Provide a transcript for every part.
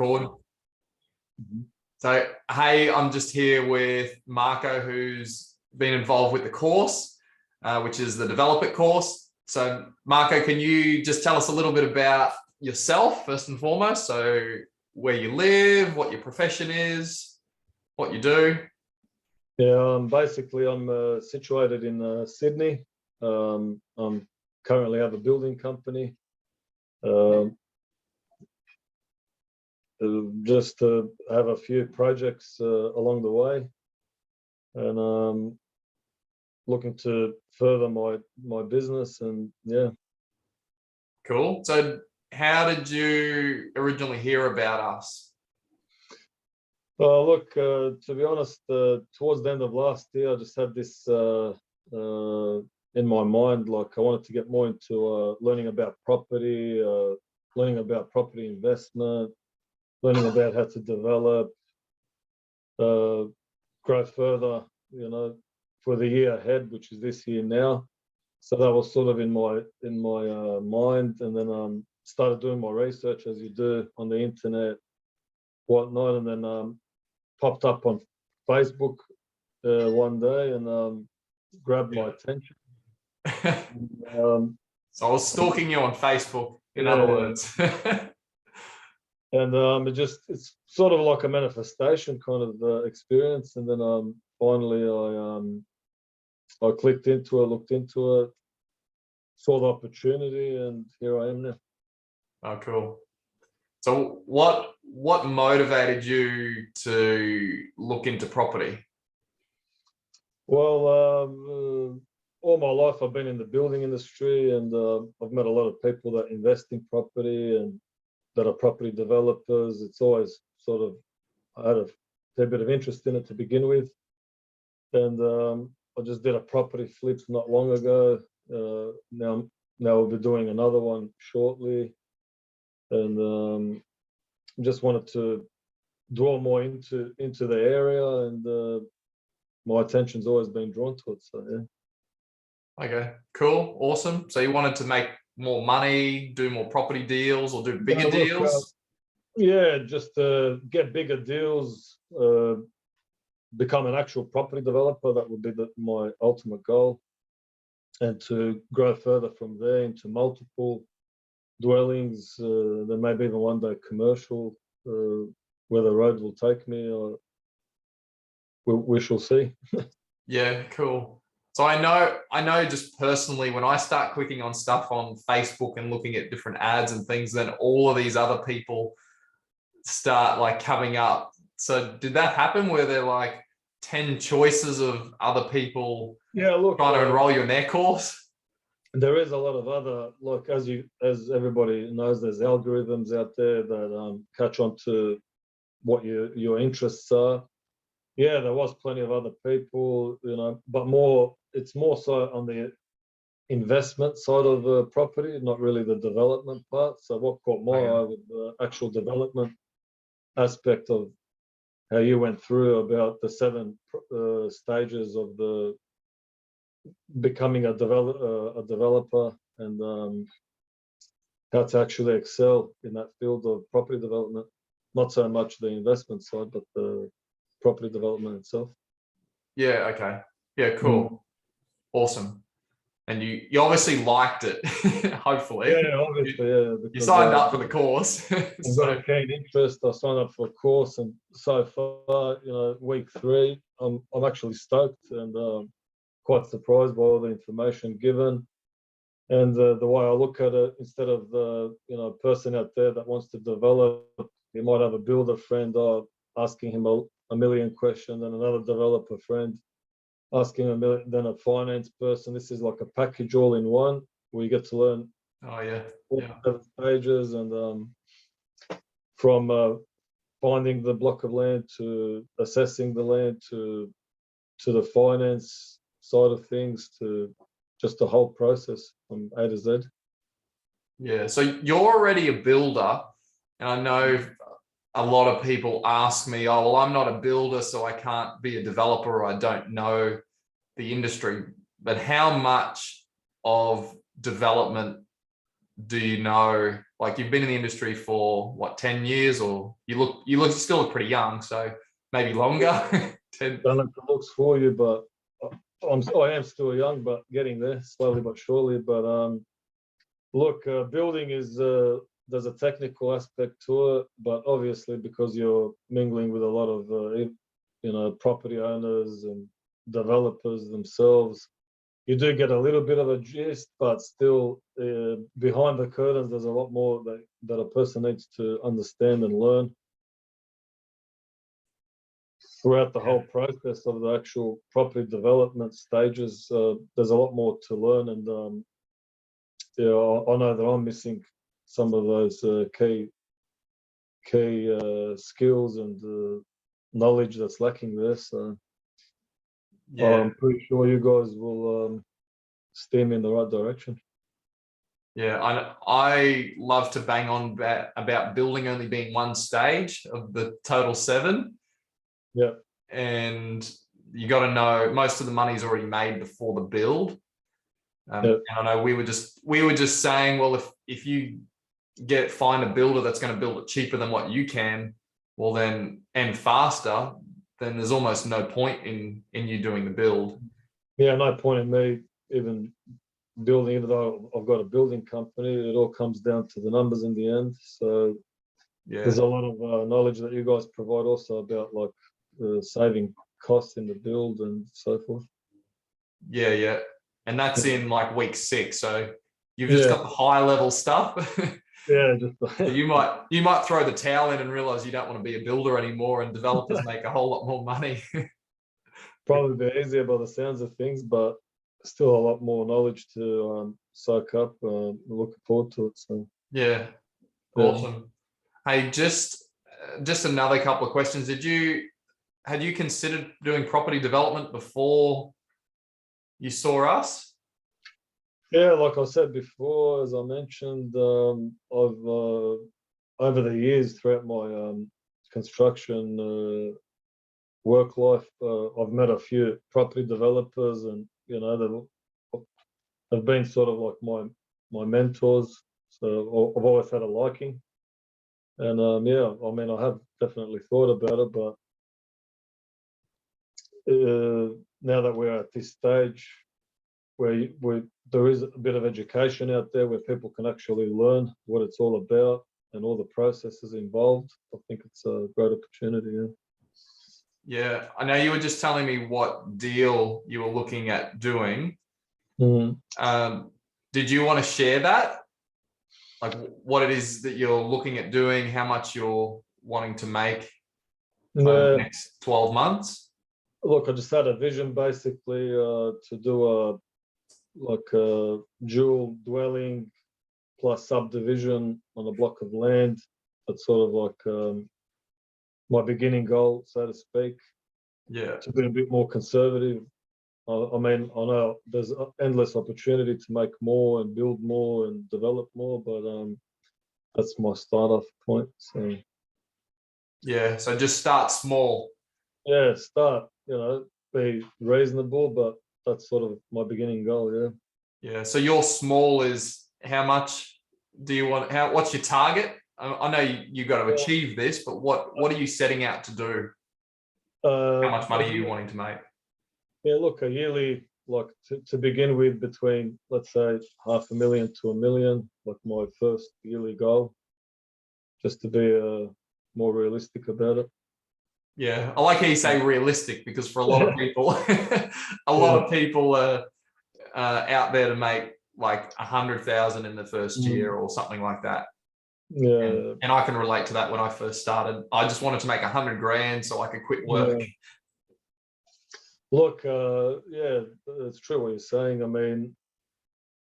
record. Mhm. So, hey, I'm just here with Marko, who's been involved with the course, which is the Develop It course. So, Marko, can you just tell us a little bit about yourself, first and foremost? So, where you live, what your profession is, what you do? Yeah, basically, I'm situated in Sydney. I'm currently have a building company. Just have a few projects along the way, and looking to further my business. And yeah. Cool. So, how did you originally hear about us? Look, to be honest, towards the end of last year, I just had this in my mind. Like, I wanted to get more into learning about property, learning about property investment, learning about how to develop, grow further, for the year ahead, which is this year now. So that was sort of in my mind, and then started doing my research as you do on the internet, whatnot, and then popped up on Facebook one day and grabbed my attention. So I was stalking you on Facebook, in Yeah. other words. And it's sort of like a manifestation kind of experience. And then finally I clicked into it, looked into it, saw the opportunity, and here I am now. Oh, cool. So what motivated you to look into property? Well, all my life I've been in the building industry, and I've met a lot of people that invest in property and that are property developers. It's always sort of, I had a fair bit of interest in it to begin with. And I just did a property flip not long ago. Now we'll be doing another one shortly. And just wanted to draw more into the area, and my attention's always been drawn to it. So yeah. Okay, cool, awesome. So you wanted to make more money, do more property deals, or do bigger deals? Yeah, just get bigger deals, become an actual property developer. That would be my ultimate goal, and to grow further from there into multiple dwellings, then maybe even one day commercial, where the road will take me, or we shall see. Yeah, cool. So I know just personally, when I start clicking on stuff on Facebook and looking at different ads and things, then all of these other people start like coming up. So did that happen where there are like 10 choices of other people trying to enroll you in their course? There is a lot of other, like, as everybody knows, there's algorithms out there that catch on to what your interests are. Yeah, there was plenty of other people, but it's more so on the investment side of the property, not really the development part. So what caught my eye was the actual development aspect of how you went through about the 7 stages of the becoming a developer, and how to actually excel in that field of property development. Not so much the investment side, but the property development itself. Yeah, okay. Yeah, cool. Awesome. And you obviously liked it, hopefully. Yeah, obviously, yeah. You signed up for the course. I've got a keen interest. I signed up for a course, and so far, week 3, I'm actually stoked and quite surprised by all the information given. And the way I look at it, instead of the person out there that wants to develop, you might have a builder friend asking him a million questions, and another developer friend asking a million, then a finance person. This is like a package all in one, where you get to learn all 7 stages, and from finding the block of land to assessing the land to the finance side of things, to just the whole process from A to Z. Yeah, so you're already a builder, and I know a lot of people ask me, oh, well, I'm not a builder, so I can't be a developer, or I don't know the industry. But how much of development do you know, like you've been in the industry for what, 10 years, or you still look pretty young, so maybe longer. 10. Don't have the looks for you, but I am still young, but getting there slowly but surely. But look, building is there's a technical aspect to it, but obviously because you're mingling with a lot of property owners and developers themselves, you do get a little bit of a gist, but still behind the curtains, there's a lot more that a person needs to understand and learn throughout the whole process of the actual property development stages. There's a lot more to learn, and I know that I'm missing some of those key skills and knowledge that's lacking there. So I'm pretty sure you guys will steer me in the right direction. Yeah, I love to bang on about building only being one stage of the total 7. Yeah. And you got to know most of the money's already made before the build. And I know we were just saying, well, if you find a builder that's going to build it cheaper than what you can, well then, and faster, then there's almost no point in you doing the build. Yeah, no point in me even building, even though I've got a building company. It all comes down to the numbers in the end. So there's a lot of knowledge that you guys provide also about like saving costs in the build and so forth. Yeah. And that's in like week 6. So you've just got the high level stuff. Yeah, you might throw the towel in and realize you don't want to be a builder anymore, and developers make a whole lot more money. Probably be easier by the sounds of things, but still a lot more knowledge to soak up. Looking forward to it. So yeah, awesome. Hey, just another couple of questions. Had you considered doing property development before you saw us? Yeah, like I said before, as I mentioned, I've over the years throughout my construction work life, I've met a few property developers, and they've been sort of like my mentors. So I've always had a liking, and I mean, I have definitely thought about it, but now that we're at this stage where there is a bit of education out there where people can actually learn what it's all about and all the processes involved, I think it's a great opportunity. Yeah, I know you were just telling me what deal you were looking at doing. Did you want to share that? Like what it is that you're looking at doing, how much you're wanting to make over the next 12 months? Look, I just had a vision basically to do a dual dwelling plus subdivision on a block of land. That's sort of like my beginning goal, so to speak. Yeah. To be a bit more conservative. I mean, I know there's endless opportunity to make more and build more and develop more, but that's my start-off point. So yeah, so just start small. Yeah, start, be reasonable, but that's sort of my beginning goal. Yeah, so your small is how much do you want? What's your target? I know you got to achieve this, but what are you setting out to do? How much money are you wanting to make? Yeah, look, a yearly, like to begin with, between, let's say, $500,000 to $1 million, like my first yearly goal, just to be more realistic about it. Yeah, I like how you say realistic, because for a lot of people, a lot of people are out there to make like 100,000 in the first year or something like that. Yeah, and I can relate to that. When I first started, I just wanted to make 100 grand so I could quit work. Yeah. Look, it's true what you're saying. I mean,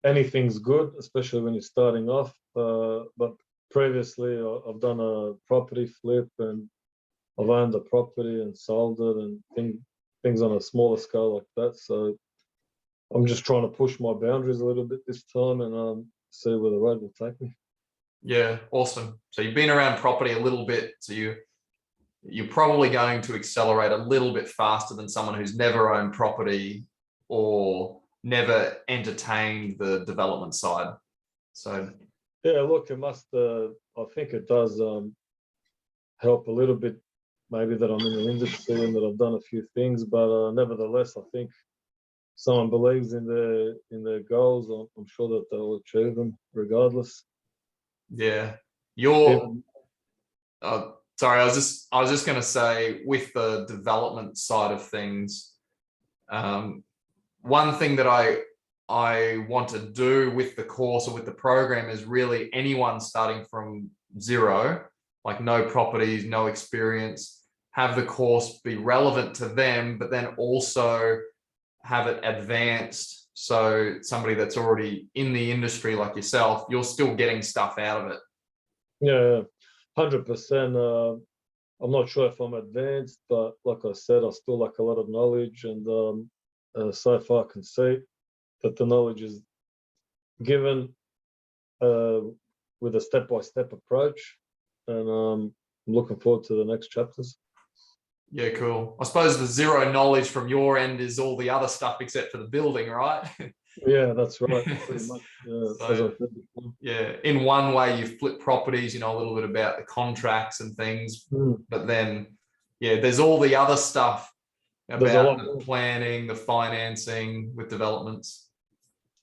anything's good, especially when you're starting off. But previously, I've done a property flip, and I've owned a property and sold it, and things on a smaller scale like that. So I'm just trying to push my boundaries a little bit this time, and see where the road will take me. Yeah, awesome. So you've been around property a little bit, so you're probably going to accelerate a little bit faster than someone who's never owned property or never entertained the development side. So Yeah, look, it must. I think it does help a little bit. Maybe that I'm in the industry and that I've done a few things, but nevertheless, I think someone believes in their goals, I'm sure that they'll achieve them regardless. Yeah. You're Even, sorry, I was just going to say, with the development side of things, one thing that I want to do with the course or with the program is really anyone starting from zero, like no properties, no experience, have the course be relevant to them, but then also have it advanced. So somebody that's already in the industry like yourself, you're still getting stuff out of it. yeah, 100%. I'm not sure if I'm advanced, but like I said, I still lack a lot of knowledge, and so far I can see that the knowledge is given with a step-by-step approach, and I'm looking forward to the next chapters. Yeah, cool. I suppose the zero knowledge from your end is all the other stuff except for the building, right? Yeah, that's right. Pretty much. As I So, said before. yeah, in one way you flip properties, you know, a little bit about the contracts and things, but then, yeah, there's all the other stuff There's a about lot the more. planning, the financing with developments.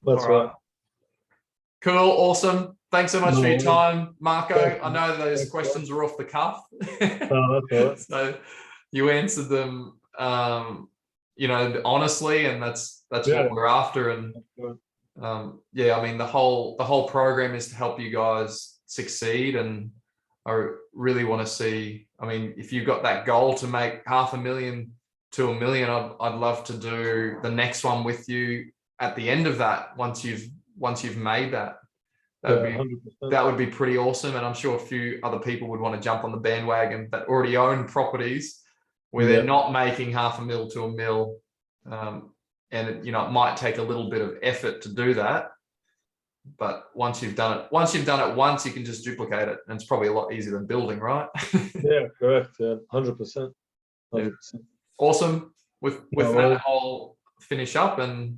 That's All right. right. Cool. Awesome. Thanks so much for your No, time, Marko. thank I you. know those Thanks, bro. questions were off the cuff. No, that's all right. So you answered them, you know, honestly, and that's Yeah, what we're after. And that's right. yeah, I mean, the whole program is to help you guys succeed. And I really want to see, I mean, if you've got that goal to make $500,000 to $1 million, I'd love to do the next one with you at the end of that. Once you've made that, Yeah, 100%. that would be pretty awesome. And I'm sure a few other people would want to jump on the bandwagon that already own properties where they're Yeah, not making $500,000 to $1 million. And it, you know, it might take a little bit of effort to do that, but once you've done it once, you can just duplicate it, and it's probably a lot easier than building, right? yeah, correct. Yeah, 100%. Yeah. 100%. Awesome. With No that, worries. I'll finish up, and